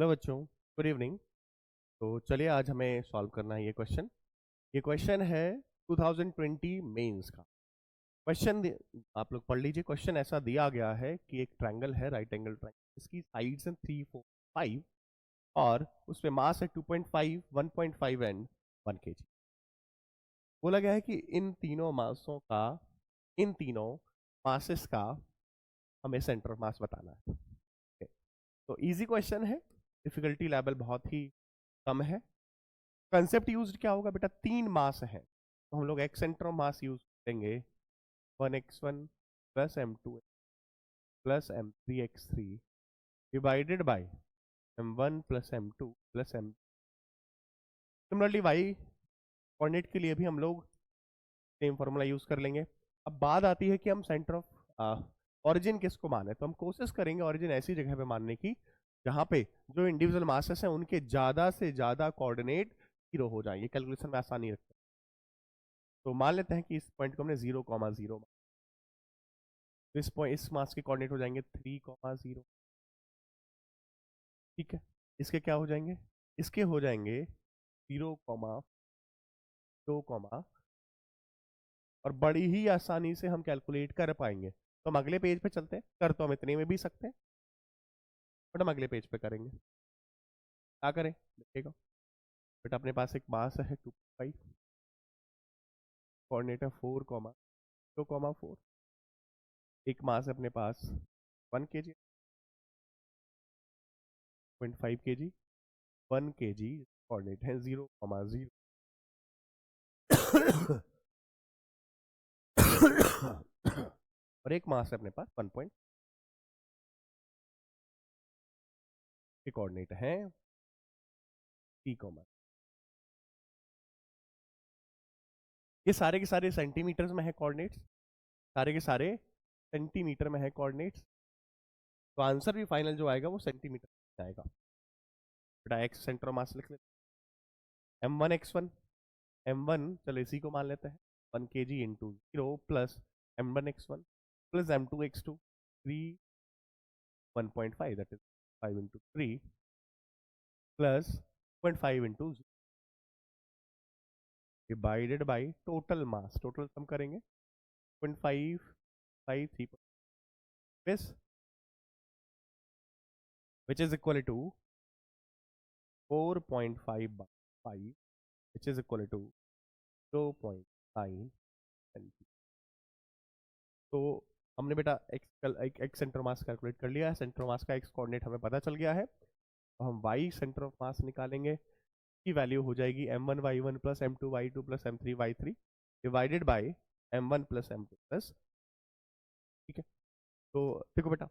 Hello बच्चों, good evening. तो चलिए आज हमें सॉल्व करना है ये क्वेश्चन है 2020 मेंस का क्वेश्चन। आप लोग पढ़ लीजिए। क्वेश्चन ऐसा दिया गया है कि एक ट्रायंगल है, राइट एंगल ट्रायंगल, इसकी साइड्स हैं 3, 4, 5 और उसमें मास है 2.5, 1.5 एंड 1 kg। बोला गया है कि इन तीनों मासेस का हमें सेंटर ऑफ मास बताना है। Okay, तो इजी क्वेश्चन है, डिफिकल्टी लेवल बहुत ही कम है। कंसेप्ट यूज क्या होगा बेटा, 3 मास है तो हम लोग x centre of mass use करेंगे। 1x1 plus m2 plus m3x3 divided by m1 plus m2 plus m। Similarly y coordinate के लिए भी हम लोग सेम फॉर्मूला यूज कर लेंगे। अब बात आती है कि हम सेंटर ऑफ ऑरिजिन किसको माने, तो हम कोशिश करेंगे ऑरिजिन ऐसी जगह पे मानने की जहां पे जो इंडिविजुअल मासेस हैं उनके ज्यादा से ज्यादा कोऑर्डिनेट 0 हो जाए। ये कैलकुलेशन में आसानी रखते हैं। तो मान लेते हैं कि इस पॉइंट को हमने 0,0, तो इस पॉइंट इस मास के कोऑर्डिनेट हो जाएंगे 3,0। ठीक है, इसके क्या हो जाएंगे, इसके हो जाएंगे 0,2, और बड़ी ही आसानी से हम कैलकुलेट कर पाएंगे। तो हम अगले पेज पे चलते हैं। कर तो हम इतने में भी सकते हैं बट हम अगले पेज पे करेंगे। क्या करें देखिएगा बेटा, अपने पास एक मास है 2.5, कोऑर्डिनेट है 4,2,4। एक मास है अपने पास 1 kg, 0.5 kg, 1 kg, कोऑर्डिनेट है 0,0। और एक मास है अपने पास 1 पॉइंट के कोऑर्डिनेट है t, ये सारे के सारे सेंटीमीटर्स में है कोऑर्डिनेट्स, सारे के सारे सेंटीमीटर में है कोऑर्डिनेट्स। तो आंसर भी फाइनल जो आएगा वो सेंटीमीटर में आएगा। बेटा एक्स सेंटर ऑफ मास लिख लेते हैं, m1x1, m1 चलो इसी को मान लेते हैं 1 kg into 0 plus m1x1 plus m2x2 3 1.5, that is 5 into 3 plus 0.5 into divided by total mass. Total sum करेंगे 0.5 5 3 this which is equal to 4.5 by 5 which is equal to 0.9 cm। तो हमने बेटा एक्स सेंटर मास कैलकुलेट कर लिया है। Centre mass का x coordinate हमें पता चल गया है। तो हम वाई सेंटर ऑफ मास निकालेंगे, की वैल्यू हो जाएगी m1y1 plus m2y2 plus m3y3 divided by m1 plus m2 plus. ठीक है, तो देखो बेटा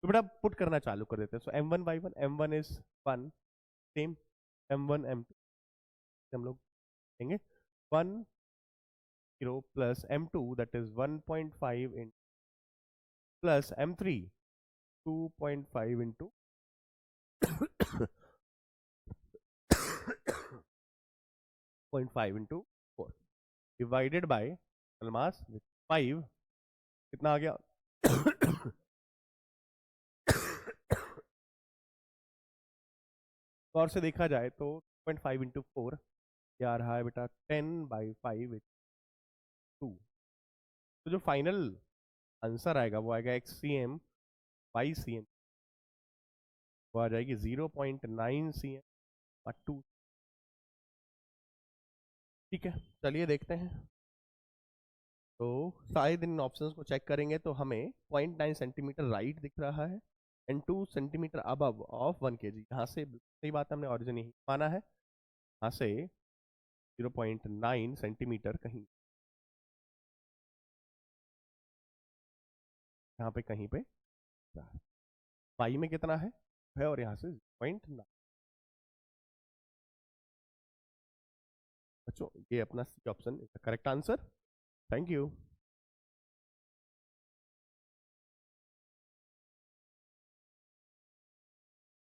तो बेटा पुट करना चालू कर देते हैं। सो m1y1, m1 is 1, same m1 m2 हम लोग देंगे 1 0 plus m2 that is 1.5 in plus m3 2.5 into 0.5 into 4 divided by mass 5 कितना आ गया और से देखा जाए तो 0.5 इंटू 4 क्या आ रहा है बेटा 10/5 2। तो जो फाइनल आंसर आएगा वो आएगा XCM बाई CM, वो आ जाएगी 0.9 CM और 2। ठीक है, चलिए देखते हैं। तो शायद इन ऑप्शंस को चेक करेंगे तो हमें 0.9 सेंटीमीटर राइट दिख रहा है and 2 centimetre above of 1 kg। यहाँ से सही बात है, हमने ऑरिजिन यही माना है। यहाँ से 0.9 सेंटीमीटर कहीं यहाँ पे कहीं पे पाई में कितना है और यहाँ से 0.9। बच्चों ये अपना C option correct answer. Thank you.